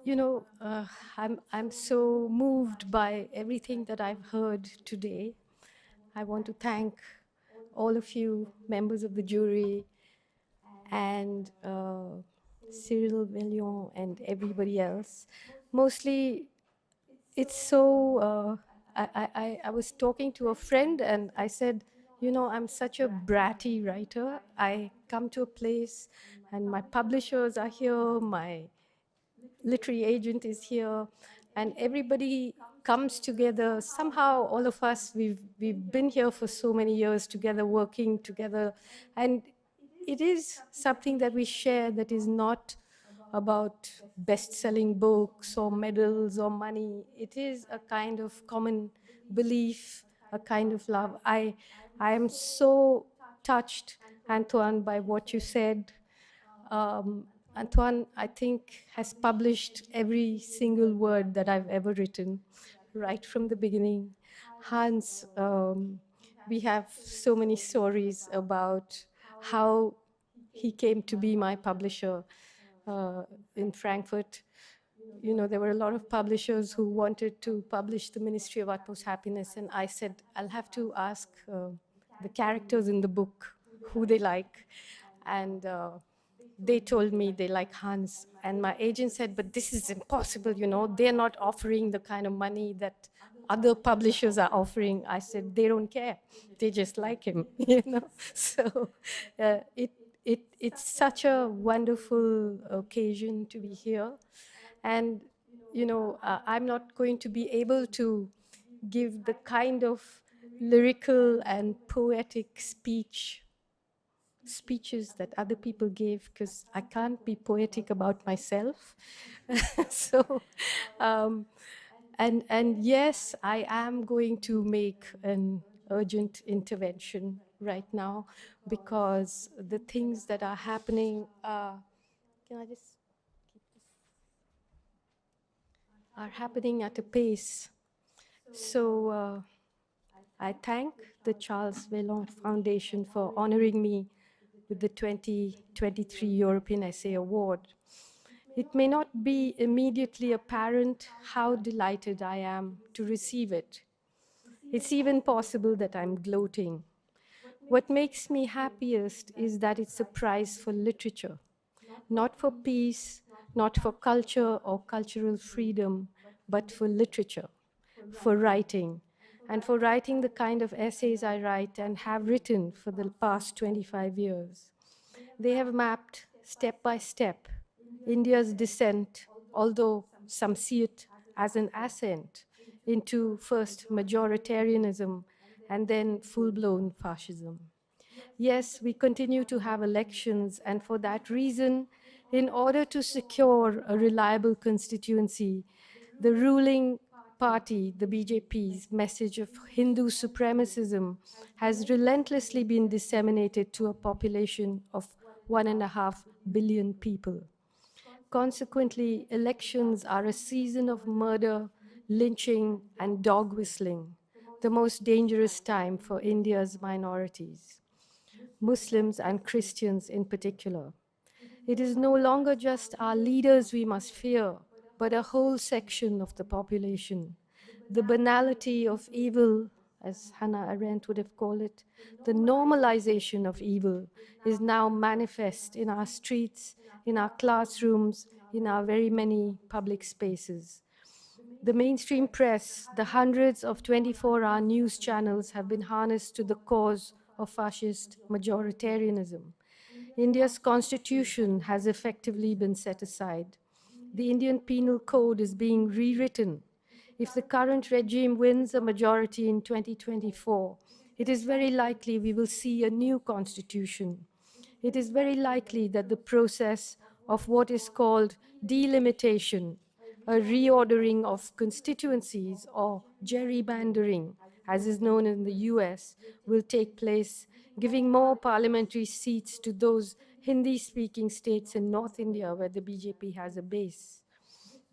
you know, I'm so moved by everything that I've heard today. I want to thank all of you, members of the jury, and Cyril Villion and everybody else. Mostly, it's so. I was talking to a friend and I said, you know, I'm such a bratty writer. I come to a place and my publishers are here, my literary agent is here, and everybody comes together. Somehow, all of us, we've been here for so many years together, working together, and it is something that we share that is not about best-selling books or medals or money. It is a kind of common belief, a kind of love. I am so touched, Antoine, by what you said. Antoine, I think, has published every single word that I've ever written, right from the beginning. Hans, we have so many stories about how he came to be my publisher in Frankfurt. You know, there were a lot of publishers who wanted to publish The Ministry of Utmost Happiness, and I said, I'll have to ask the characters in the book who they like. And they told me they like Hans. And my agent said, but this is impossible, you know, they're not offering the kind of money that other publishers are offering. I said, they don't care. They just like him, you know. So it's such a wonderful occasion to be here. And, you know, I'm not going to be able to give the kind of lyrical and poetic speeches that other people gave, because I can't be poetic about myself. So, and yes, I am going to make an urgent intervention right now, because the things that are happening can I just keep this? Are happening at a pace. So I thank the Charles Vellon Foundation for honoring me with the 2023 European Essay Award. It may not be immediately apparent how delighted I am to receive it. It's even possible that I'm gloating. What makes me happiest is that it's a prize for literature, not for peace, not for culture or cultural freedom, but for literature, for writing, and for writing the kind of essays I write and have written for the past 25 years. They have mapped step by step India's descent, although some see it as an ascent, into first majoritarianism and then full-blown fascism. Yes, we continue to have elections, and for that reason, in order to secure a reliable constituency, the ruling party, the BJP's message of Hindu supremacism has relentlessly been disseminated to a population of 1.5 billion people. Consequently, elections are a season of murder, lynching, and dog whistling, the most dangerous time for India's minorities, Muslims and Christians in particular. It is no longer just our leaders we must fear, but a whole section of the population. The banality of evil, as Hannah Arendt would have called it, the normalization of evil is now manifest in our streets, in our classrooms, in our very many public spaces. The mainstream press, the hundreds of 24-hour news channels have been harnessed to the cause of fascist majoritarianism. India's constitution has effectively been set aside. The Indian Penal Code is being rewritten. If the current regime wins a majority in 2024, it is very likely we will see a new constitution. It is very likely that the process of what is called delimitation, a reordering of constituencies, or gerrymandering, as is known in the US, will take place, giving more parliamentary seats to those Hindi-speaking states in North India where the BJP has a base.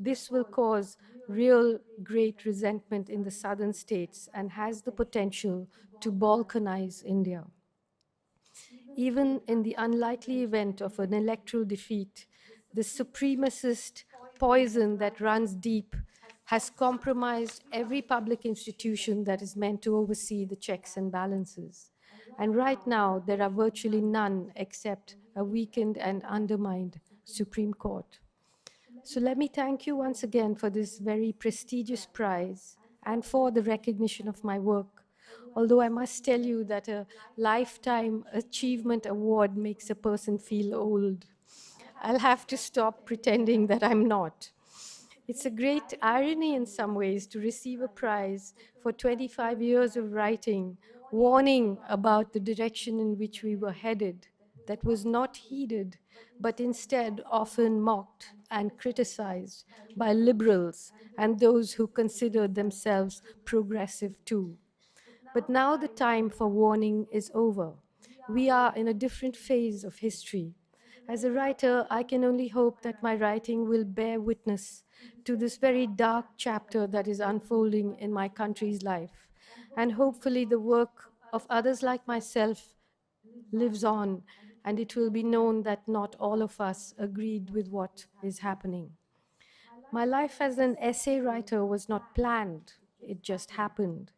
This will cause real great resentment in the southern states and has the potential to balkanize India. Even in the unlikely event of an electoral defeat, the supremacist poison that runs deep, has compromised every public institution that is meant to oversee the checks and balances. And right now, there are virtually none except a weakened and undermined Supreme Court. So let me thank you once again for this very prestigious prize and for the recognition of my work. Although I must tell you that a Lifetime Achievement Award makes a person feel old. I'll have to stop pretending that I'm not. It's a great irony in some ways to receive a prize for 25 years of writing, warning about the direction in which we were headed, that was not heeded, but instead often mocked and criticized by liberals and those who considered themselves progressive too. But now the time for warning is over. We are in a different phase of history. As a writer, I can only hope that my writing will bear witness to this very dark chapter that is unfolding in my country's life. And hopefully the work of others like myself lives on, and it will be known that not all of us agreed with what is happening. My life as an essay writer was not planned, it just happened.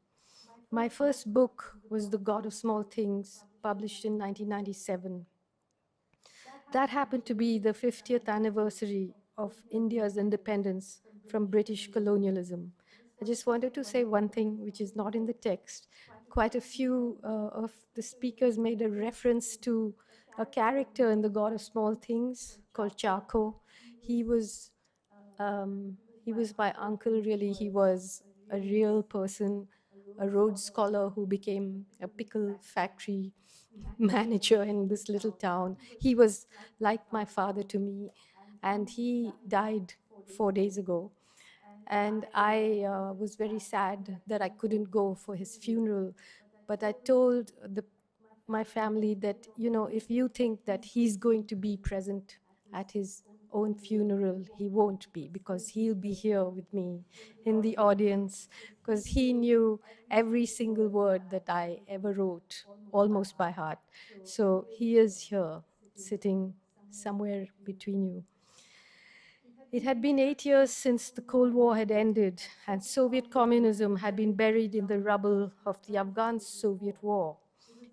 My first book was The God of Small Things, published in 1997. That happened to be the 50th anniversary of India's independence from British colonialism. I just wanted to say one thing which is not in the text. Quite a few of the speakers made a reference to a character in The God of Small Things called Charco. He was my uncle, really. He was a real person, a Rhodes Scholar who became a pickle factory manager in this little town. He was like my father to me, and he died 4 days ago. And I was very sad that I couldn't go for his funeral, but I told my family that, you know, if you think that he's going to be present at his own funeral, he won't be, because he'll be here with me in the audience, because he knew every single word that I ever wrote, almost by heart. So he is here, sitting somewhere between you. It had been 8 years since the Cold War had ended, and Soviet communism had been buried in the rubble of the Afghan-Soviet War.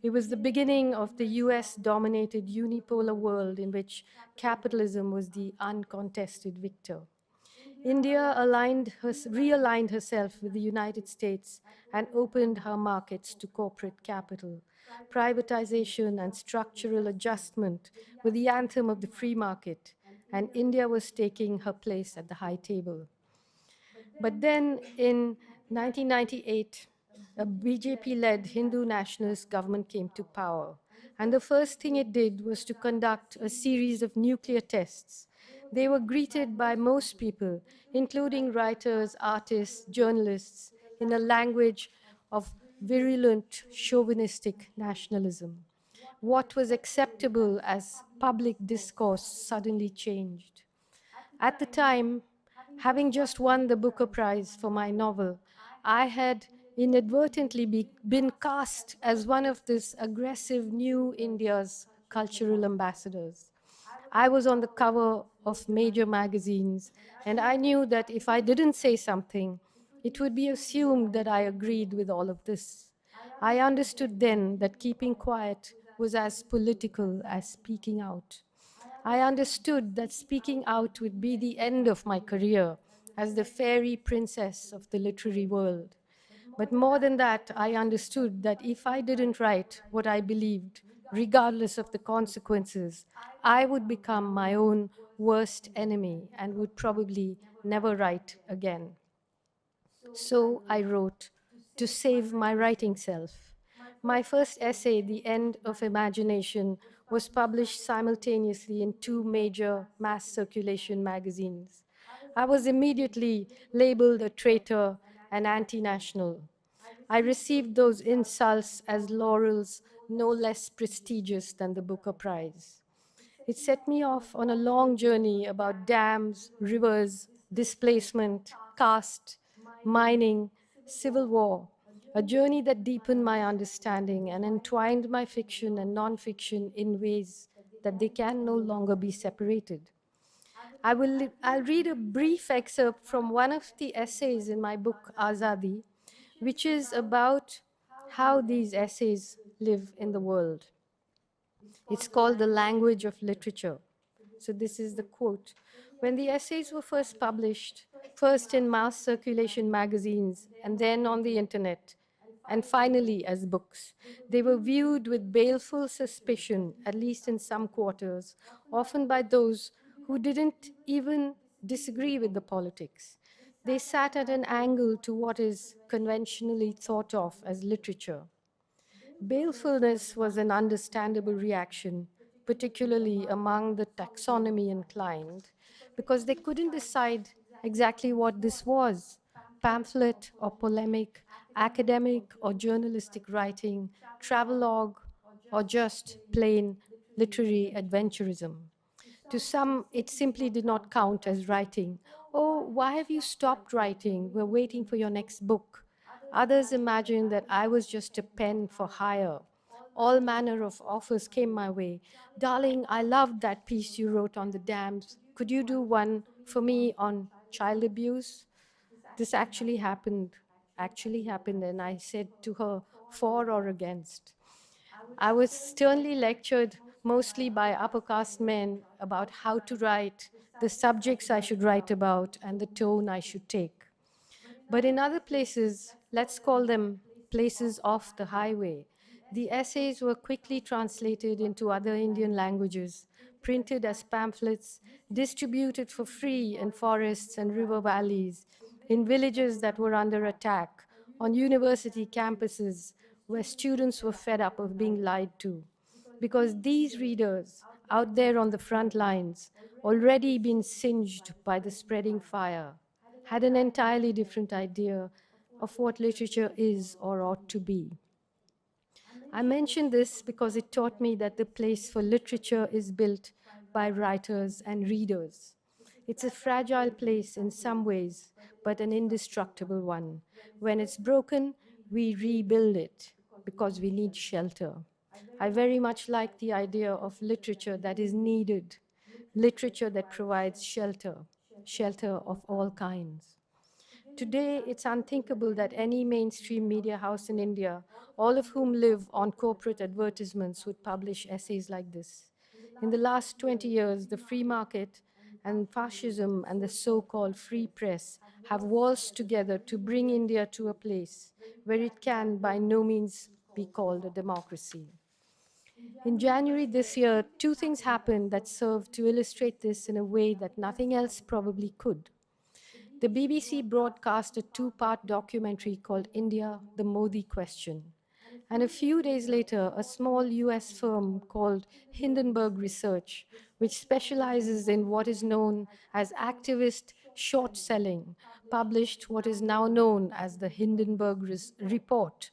It was the beginning of the US-dominated unipolar world in which capitalism was the uncontested victor. India realigned herself with the United States and opened her markets to corporate capital. Privatization and structural adjustment were the anthem of the free market, and India was taking her place at the high table. But then in 1998, a BJP-led Hindu nationalist government came to power. And the first thing it did was to conduct a series of nuclear tests. They were greeted by most people, including writers, artists, journalists, in a language of virulent chauvinistic nationalism. What was acceptable as public discourse suddenly changed. At the time, having just won the Booker Prize for my novel, I had inadvertently been cast as one of this aggressive new India's cultural ambassadors. I was on the cover of major magazines, and I knew that if I didn't say something, it would be assumed that I agreed with all of this. I understood then that keeping quiet was as political as speaking out. I understood that speaking out would be the end of my career as the fairy princess of the literary world. But more than that, I understood that if I didn't write what I believed, regardless of the consequences, I would become my own worst enemy and would probably never write again. So I wrote to save my writing self. My first essay, The End of Imagination, was published simultaneously in 2 major mass circulation magazines. I was immediately labeled a traitor and anti-national. I received those insults as laurels no less prestigious than the Booker Prize. It set me off on a long journey about dams, rivers, displacement, caste, mining, civil war, a journey that deepened my understanding and entwined my fiction and non-fiction in ways that they can no longer be separated. I'll read a brief excerpt from one of the essays in my book, Azadi, which is about how these essays live in the world. It's called The Language of Literature. So this is the quote. When the essays were first published, first in mass circulation magazines, and then on the internet, and finally as books, they were viewed with baleful suspicion, at least in some quarters, often by those who didn't even disagree with the politics. They sat at an angle to what is conventionally thought of as literature. Balefulness was an understandable reaction, particularly among the taxonomy inclined, because they couldn't decide exactly what this was: pamphlet or polemic, academic or journalistic writing, travelogue, or just plain literary adventurism. To some, it simply did not count as writing. Oh, why have you stopped writing? We're waiting for your next book. Others imagined that I was just a pen for hire. All manner of offers came my way. Darling, I loved that piece you wrote on the dams. Could you do one for me on child abuse? This actually happened, and I said to her, for or against. I was sternly lectured mostly by upper caste men about how to write, the subjects I should write about, and the tone I should take. But in other places, let's call them places off the highway, the essays were quickly translated into other Indian languages, printed as pamphlets, distributed for free in forests and river valleys, in villages that were under attack, on university campuses where students were fed up of being lied to. Because these readers, out there on the front lines, already been singed by the spreading fire, had an entirely different idea of what literature is or ought to be. I mention this because it taught me that the place for literature is built by writers and readers. It's a fragile place in some ways, but an indestructible one. When it's broken, we rebuild it because we need shelter. I very much like the idea of literature that is needed, literature that provides shelter, shelter of all kinds. Today, it's unthinkable that any mainstream media house in India, all of whom live on corporate advertisements, would publish essays like this. In the last 20 years, the free market and fascism and the so-called free press have waltzed together to bring India to a place where it can by no means be called a democracy. In January this year, two things happened that served to illustrate this in a way that nothing else probably could. The BBC broadcast a two-part documentary called India, the Modi Question. And a few days later, a small US firm called Hindenburg Research, which specializes in what is known as activist short selling, published what is now known as the Hindenburg Report,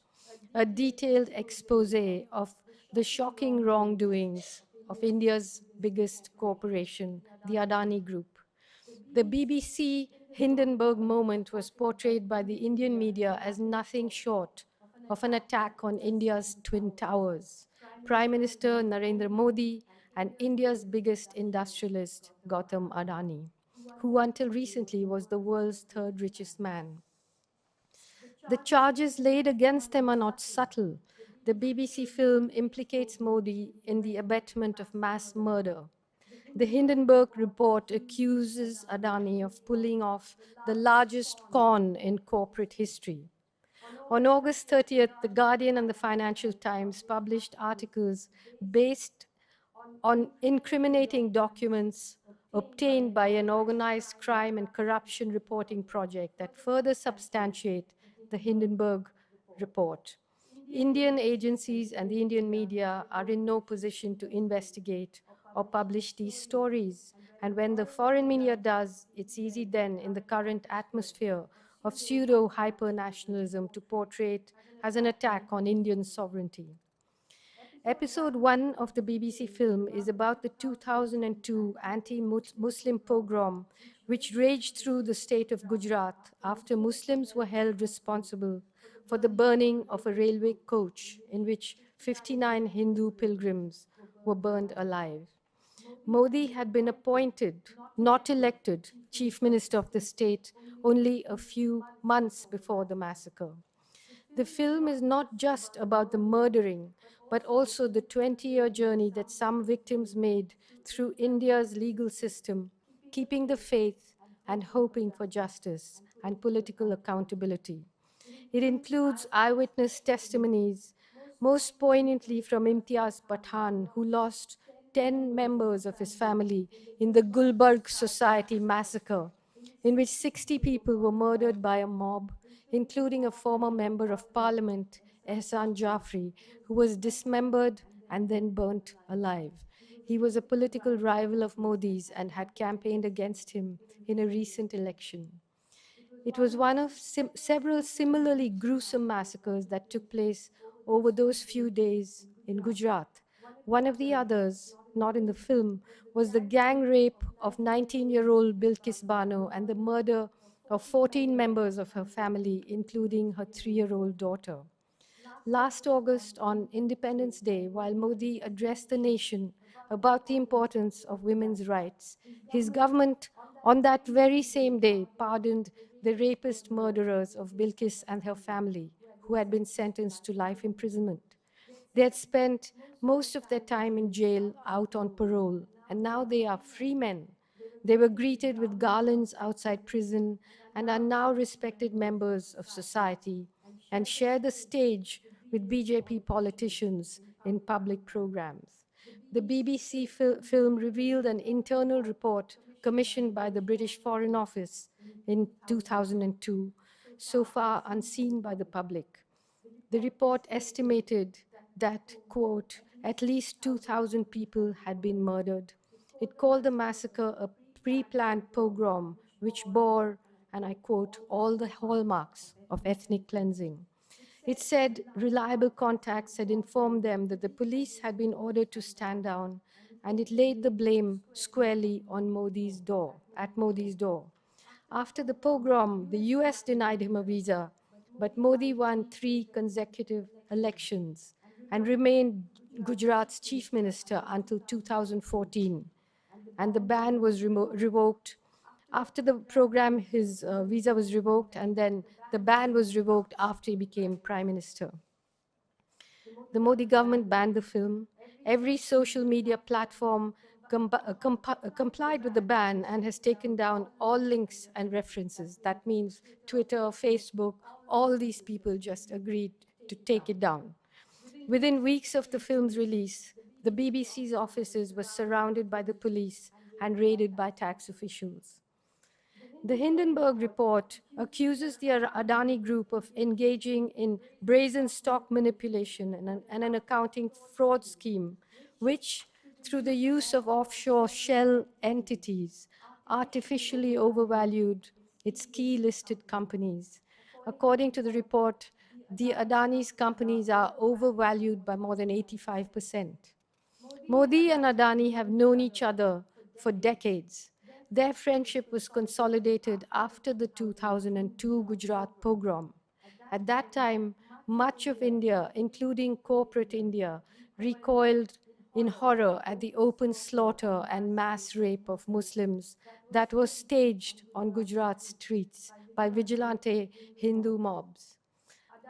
a detailed expose of the shocking wrongdoings of India's biggest corporation, the Adani Group. The BBC Hindenburg moment was portrayed by the Indian media as nothing short of an attack on India's twin towers, Prime Minister Narendra Modi and India's biggest industrialist, Gautam Adani, who until recently was the world's third richest man. The charges laid against them are not subtle. The BBC film implicates Modi in the abetment of mass murder. The Hindenburg report accuses Adani of pulling off the largest con in corporate history. On August 30th, The Guardian and the Financial Times published articles based on incriminating documents obtained by an organized crime and corruption reporting project that further substantiate the Hindenburg report. Indian agencies and the Indian media are in no position to investigate or publish these stories. And when the foreign media does, it's easy then, in the current atmosphere of pseudo-hyper-nationalism, to portray it as an attack on Indian sovereignty. Episode 1 of the BBC film is about the 2002 anti-Muslim pogrom, which raged through the state of Gujarat after Muslims were held responsible for the burning of a railway coach in which 59 Hindu pilgrims were burned alive. Modi had been appointed, not elected, Chief Minister of the state only a few months before the massacre. The film is not just about the murdering, but also the 20-year journey that some victims made through India's legal system, keeping the faith and hoping for justice and political accountability. It includes eyewitness testimonies, most poignantly from Imtiaz Pathan, who lost 10 members of his family in the Gulbarg Society massacre, in which 60 people were murdered by a mob, including a former member of parliament, Ehsan Jafri, who was dismembered and then burnt alive. He was a political rival of Modi's and had campaigned against him in a recent election. It was one of several similarly gruesome massacres that took place over those few days in Gujarat. One of the others, not in the film, was the gang rape of 19-year-old Bilkis Bano and the murder of 14 members of her family, including her 3-year-old daughter. Last August, on Independence Day, while Modi addressed the nation about the importance of women's rights, his government, on that very same day, pardoned the rapist murderers of Bilkis and her family, who had been sentenced to life imprisonment. They had spent most of their time in jail out on parole, and now they are free men. They were greeted with garlands outside prison and are now respected members of society and share the stage with BJP politicians in public programs. The BBC film revealed an internal report commissioned by the British Foreign Office in 2002, so far unseen by the public. The report estimated that, quote, at least 2,000 people had been murdered. It called the massacre a pre-planned pogrom, which bore, and I quote, all the hallmarks of ethnic cleansing. It said reliable contacts had informed them that the police had been ordered to stand down, and it laid the blame squarely on Modi's door, at Modi's door. After the pogrom, the US denied him a visa, but Modi won 3 consecutive elections and remained Gujarat's chief minister until 2014. And the ban was revoked. After the program, his visa was revoked, and then the ban was revoked after he became prime minister. The Modi government banned the film. Every social media platform complied with the ban and has taken down all links and references. That means Twitter, Facebook, all these people just agreed to take it down. Within weeks of the film's release, the BBC's offices were surrounded by the police and raided by tax officials. The Hindenburg report accuses the Adani Group of engaging in brazen stock manipulation and an accounting fraud scheme, which, through the use of offshore shell entities, artificially overvalued its key listed companies. According to the report, the Adani's companies are overvalued by more than 85%. Modi and Adani have known each other for decades. Their friendship was consolidated after the 2002 Gujarat pogrom. At that time, much of India, including corporate India, recoiled in horror at the open slaughter and mass rape of Muslims that was staged on Gujarat streets by vigilante Hindu mobs.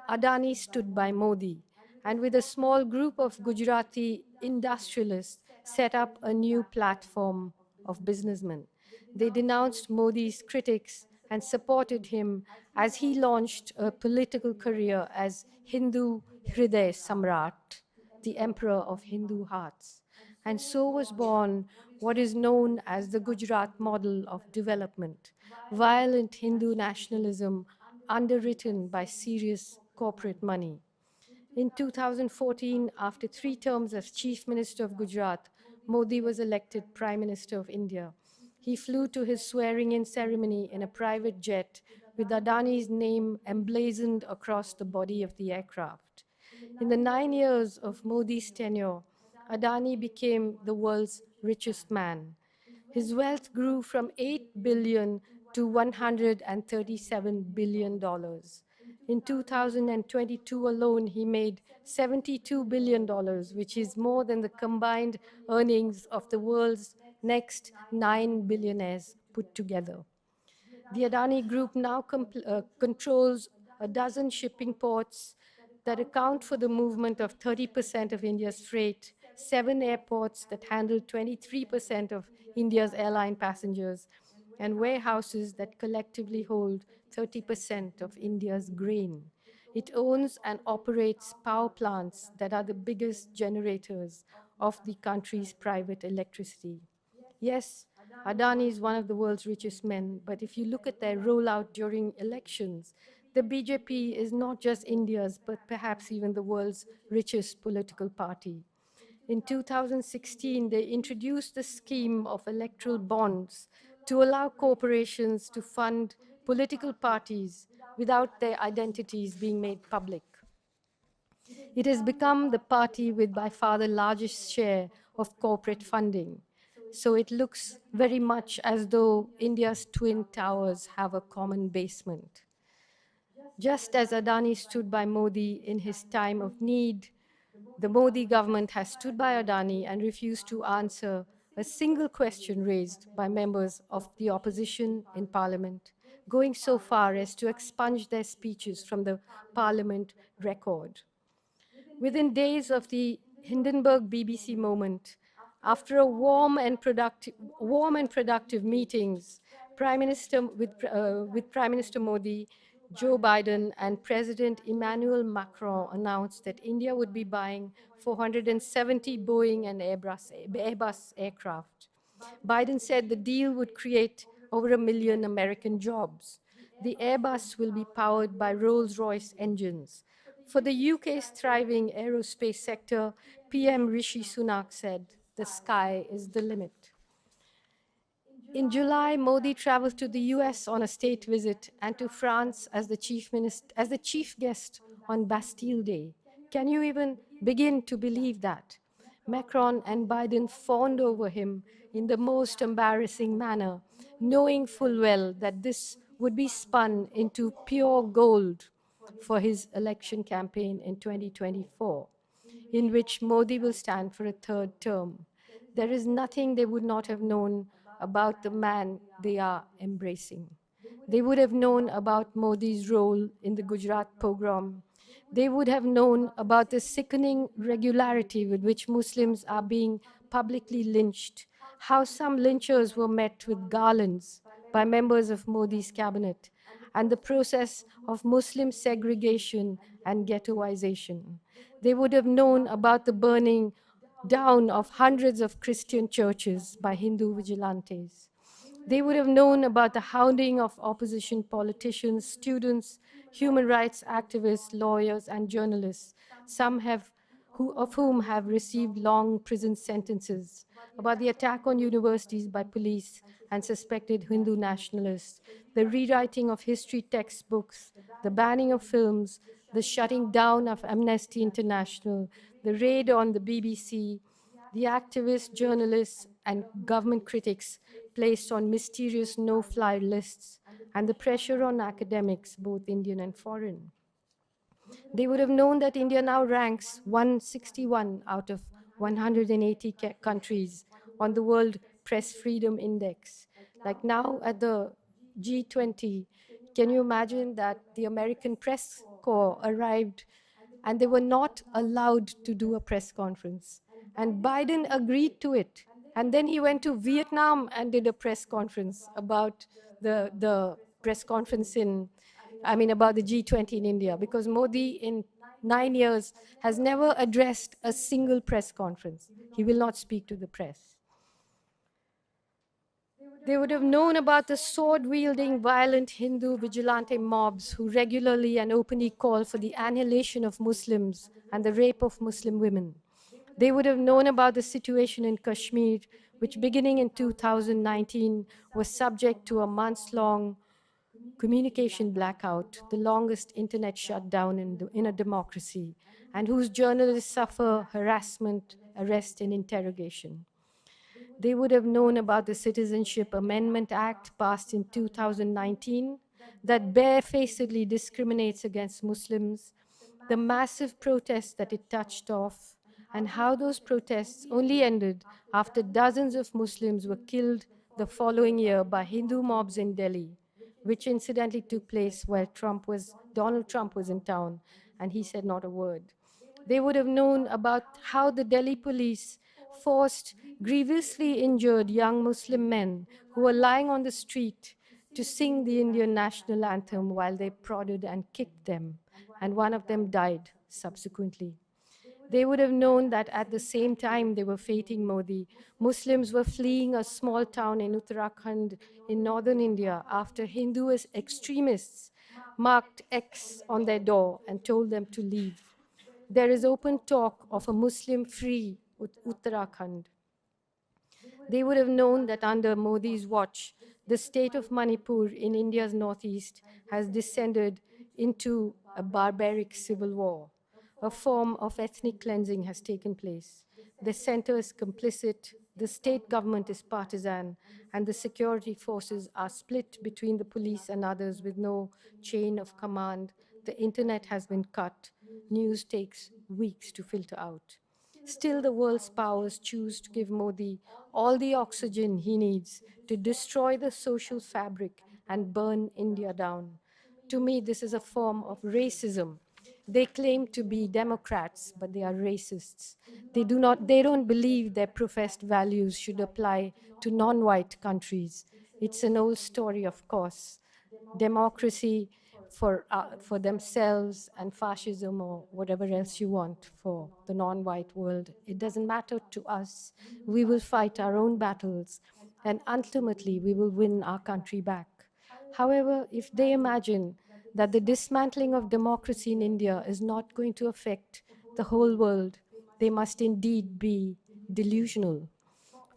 Adani stood by Modi, and with a small group of Gujarati industrialists, set up a new platform of businessmen. They denounced Modi's critics and supported him as he launched a political career as Hindu Hriday Samrat, the emperor of Hindu hearts. And so was born what is known as the Gujarat model of development, violent Hindu nationalism underwritten by serious corporate money. In 2014, after 3 terms as Chief Minister of Gujarat, Modi was elected Prime Minister of India. He flew to his swearing-in ceremony in a private jet with Adani's name emblazoned across the body of the aircraft. In the 9 years of Modi's tenure, Adani became the world's richest man. His wealth grew from $8 billion to $137 billion. In 2022 alone, he made $72 billion, which is more than the combined earnings of the world's next 9 billionaires put together. The Adani Group now controls a dozen shipping ports that account for the movement of 30% of India's freight, 7 airports that handle 23% of India's airline passengers, and warehouses that collectively hold 30% of India's grain. It owns and operates power plants that are the biggest generators of the country's private electricity. Yes, Adani is one of the world's richest men, but if you look at their rollout during elections, the BJP is not just India's, but perhaps even the world's richest political party. In 2016, they introduced the scheme of electoral bonds to allow corporations to fund political parties without their identities being made public. It has become the party with by far the largest share of corporate funding. So it looks very much as though India's twin towers have a common basement. Just as Adani stood by Modi in his time of need, the Modi government has stood by Adani and refused to answer a single question raised by members of the opposition in parliament, going so far as to expunge their speeches from the parliament record. Within days of the Hindenburg BBC moment, after a warm and productive meetings, with Prime Minister Modi, Joe Biden, and President Emmanuel Macron announced that India would be buying 470 Boeing and Airbus aircraft. Biden said the deal would create over 1 million American jobs. The Airbus will be powered by Rolls-Royce engines. For the UK's thriving aerospace sector, PM Rishi Sunak said, "The sky is the limit." In July, Modi traveled to the US on a state visit and to France as the chief guest on Bastille Day. Can you even begin to believe that? Macron and Biden fawned over him in the most embarrassing manner, knowing full well that this would be spun into pure gold for his election campaign in 2024, in which Modi will stand for a third term. There is nothing they would not have known about the man they are embracing. They would have known about Modi's role in the Gujarat pogrom. They would have known about the sickening regularity with which Muslims are being publicly lynched, how some lynchers were met with garlands by members of Modi's cabinet, and the process of Muslim segregation and ghettoization. They would have known about the burning down of hundreds of Christian churches by Hindu vigilantes. They would have known about the hounding of opposition politicians, students, human rights activists, lawyers, and journalists, of whom have received long prison sentences, about the attack on universities by police and suspected Hindu nationalists, the rewriting of history textbooks, the banning of films, the shutting down of Amnesty International, the raid on the BBC, the activists, journalists, and government critics placed on mysterious no-fly lists, and the pressure on academics, both Indian and foreign. They would have known that India now ranks 161 out of 180 countries on the World Press Freedom Index. Like now at the G20, can you imagine that the American Press Corps arrived and they were not allowed to do a press conference? And Biden agreed to it. And then he went to Vietnam and did a press conference about the press conference about the G20 in India, because Modi in 9 years has never addressed a single press conference. He will not speak to the press. They would have known about the sword-wielding, violent Hindu vigilante mobs who regularly and openly call for the annihilation of Muslims and the rape of Muslim women. They would have known about the situation in Kashmir, which beginning in 2019 was subject to a months-long communication blackout, the longest internet shutdown in a democracy, and whose journalists suffer harassment, arrest, and interrogation. They would have known about the Citizenship Amendment Act passed in 2019, that barefacedly discriminates against Muslims, the massive protests that it touched off, and how those protests only ended after dozens of Muslims were killed the following year by Hindu mobs in Delhi, which incidentally took place while Donald Trump was in town, and he said not a word. They would have known about how the Delhi police forced grievously injured young Muslim men who were lying on the street to sing the Indian national anthem while they prodded and kicked them, and one of them died subsequently. They would have known that at the same time they were fating Modi, Muslims were fleeing a small town in Uttarakhand in northern India after Hindu extremists marked X on their door and told them to leave. There is open talk of a Muslim-free Uttarakhand. They would have known that under Modi's watch, the state of Manipur in India's northeast has descended into a barbaric civil war. A form of ethnic cleansing has taken place. The center is complicit, the state government is partisan, and the security forces are split between the police and others with no chain of command. The internet has been cut. News takes weeks to filter out. Still, the world's powers choose to give Modi all the oxygen he needs to destroy the social fabric and burn India down. To me, this is a form of racism. They claim to be Democrats, but they are racists. They don't believe their professed values should apply to non-white countries. It's an old story, of course. Democracy for themselves and fascism or whatever else you want for the non-white world. It doesn't matter to us. We will fight our own battles, and ultimately we will win our country back. However, if they imagine that the dismantling of democracy in India is not going to affect the whole world, they must indeed be delusional.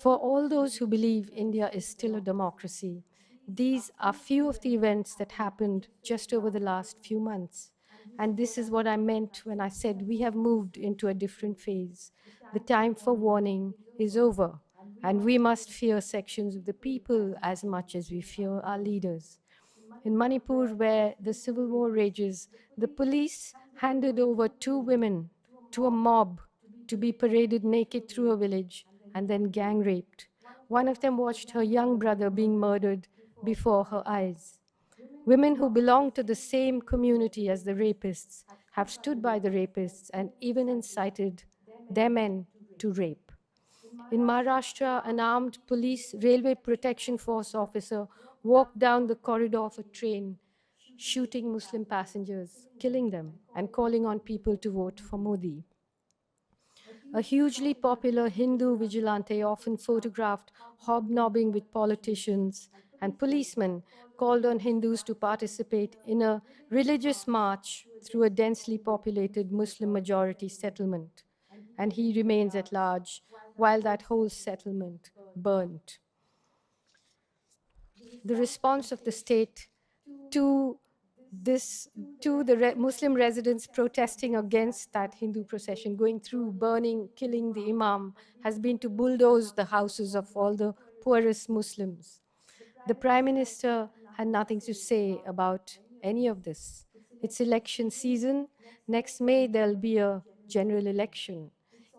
For all those who believe India is still a democracy, these are few of the events that happened just over the last few months. And this is what I meant when I said we have moved into a different phase. The time for warning is over, and we must fear sections of the people as much as we fear our leaders. In Manipur, where the civil war rages, the police handed over 2 women to a mob to be paraded naked through a village and then gang raped. One of them watched her young brother being murdered before her eyes. Women who belong to the same community as the rapists have stood by the rapists and even incited their men to rape. In Maharashtra, an armed police railway protection force officer walked down the corridor of a train, shooting Muslim passengers, killing them, and calling on people to vote for Modi. A hugely popular Hindu vigilante often photographed hobnobbing with politicians and policemen called on Hindus to participate in a religious march through a densely populated Muslim majority settlement. And he remains at large while that whole settlement burnt. The response of the state to the Muslim residents protesting against that Hindu procession, going through, burning, killing the imam, has been to bulldoze the houses of all the poorest Muslims. The Prime Minister had nothing to say about any of this. It's election season. Next May, there'll be a general election.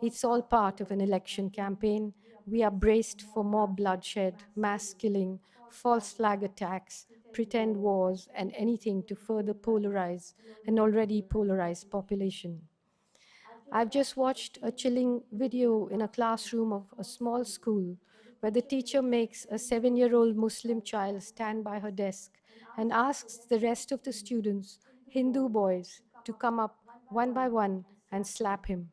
It's all part of an election campaign. We are braced for more bloodshed, mass killing, false flag attacks, pretend wars, and anything to further polarize an already polarized population. I've just watched a chilling video in a classroom of a small school where the teacher makes a 7-year-old Muslim child stand by her desk and asks the rest of the students, Hindu boys, to come up one by one and slap him.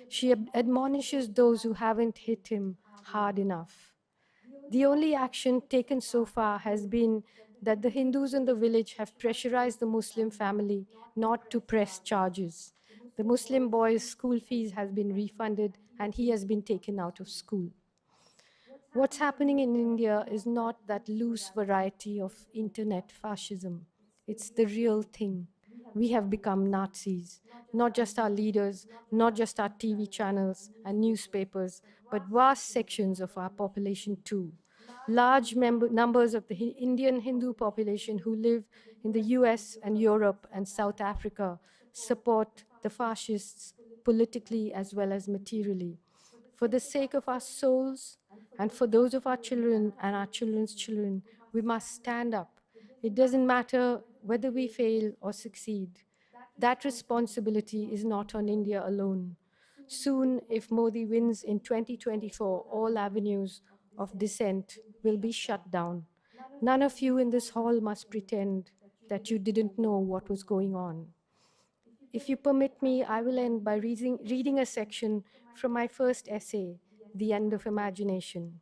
She admonishes those who haven't hit him hard enough. The only action taken so far has been that the Hindus in the village have pressurized the Muslim family not to press charges. The Muslim boy's school fees has been refunded and he has been taken out of school. What's happening in India is not that loose variety of internet fascism. It's the real thing. We have become Nazis, not just our leaders, not just our TV channels and newspapers, but vast sections of our population too. Large numbers of the Indian Hindu population who live in the US and Europe and South Africa support the fascists politically as well as materially. For the sake of our souls and for those of our children and our children's children, we must stand up. It doesn't matter whether we fail or succeed. That responsibility is not on India alone. Soon, if Modi wins in 2024, all avenues of dissent will be shut down. None of you in this hall must pretend that you didn't know what was going on. If you permit me, I will end by reading a section from my first essay, The End of Imagination.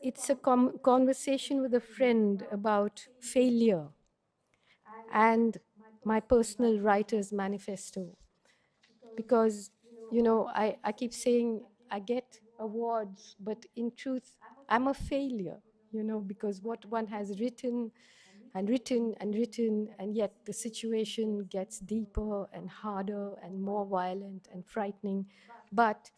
It's a conversation with a friend about failure and my personal writer's manifesto. Because, you know, I keep saying I get awards, but in truth, I'm a failure, you know, because what one has written and written and written, and yet the situation gets deeper and harder and more violent and frightening. But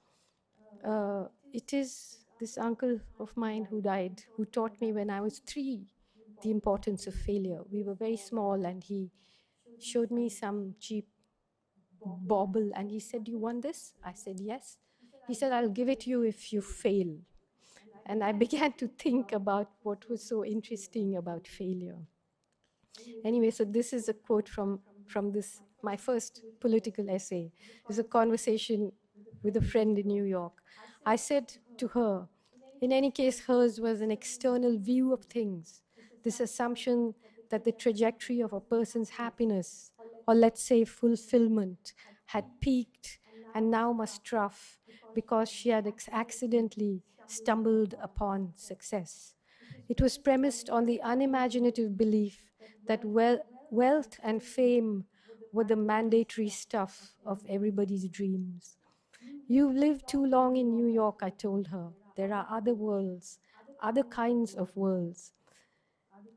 it is this uncle of mine who died, who taught me when I was 3 the importance of failure. We were very small, and he showed me some cheap bauble, and he said, "Do you want this?" I said, "Yes." He said, "I'll give it to you if you fail." And I began to think about what was so interesting about failure. Anyway, so this is a quote from this, my first political essay. It's a conversation with a friend in New York. I said to her, in any case, hers was an external view of things, this assumption that the trajectory of a person's happiness, or let's say fulfillment, had peaked and now must trough because she had accidentally stumbled upon success. It was premised on the unimaginative belief that wealth and fame were the mandatory stuff of everybody's dreams. You've lived too long in New York, I told her. There are other worlds, other kinds of worlds,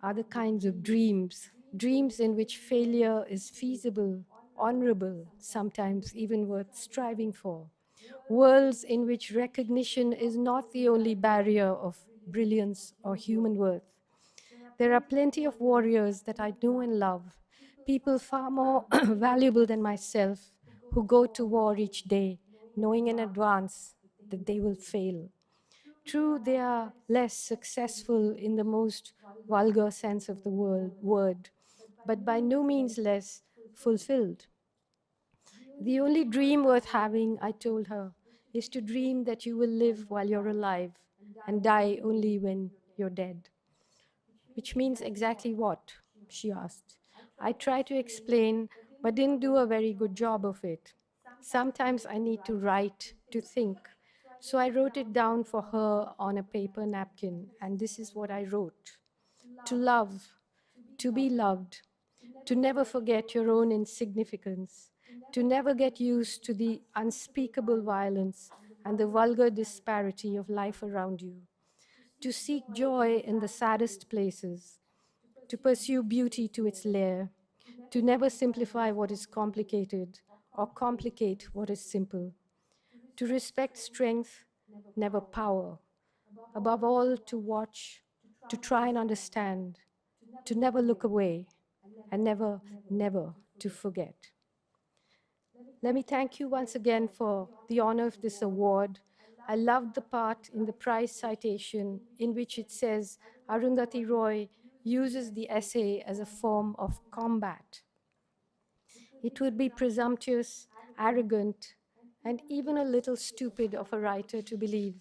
other kinds of dreams, dreams in which failure is feasible, honorable, sometimes even worth striving for. Worlds in which recognition is not the only barrier of brilliance or human worth. There are plenty of warriors that I know and love, people far more valuable than myself, who go to war each day, knowing in advance that they will fail. True, they are less successful in the most vulgar sense of the word, but by no means less fulfilled. The only dream worth having, I told her, is to dream that you will live while you're alive and die only when you're dead. Which means exactly what? She asked. I tried to explain, but didn't do a very good job of it. Sometimes I need to write, to think. So I wrote it down for her on a paper napkin, and this is what I wrote. To love, to be loved, to never forget your own insignificance, to never get used to the unspeakable violence and the vulgar disparity of life around you, to seek joy in the saddest places, to pursue beauty to its lair, to never simplify what is complicated or complicate what is simple, to respect strength, never power, above all to watch, to try and understand, to never look away, and never, never to forget. Let me thank you once again for the honor of this award. I loved the part in the prize citation in which it says Arundhati Roy uses the essay as a form of combat. It would be presumptuous, arrogant, and even a little stupid of a writer to believe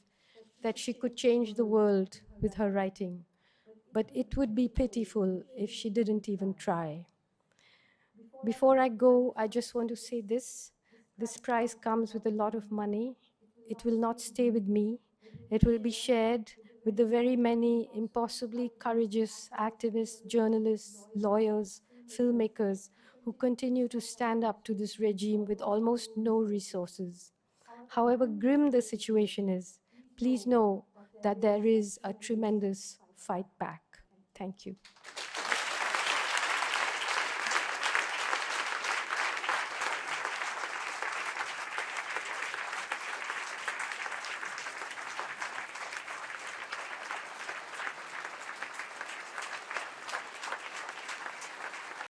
that she could change the world with her writing. But it would be pitiful if she didn't even try. Before I go, I just want to say this. This prize comes with a lot of money. It will not stay with me. It will be shared with the very many impossibly courageous activists, journalists, lawyers, filmmakers who continue to stand up to this regime with almost no resources. However grim the situation is, please know that there is a tremendous fight back. Thank you.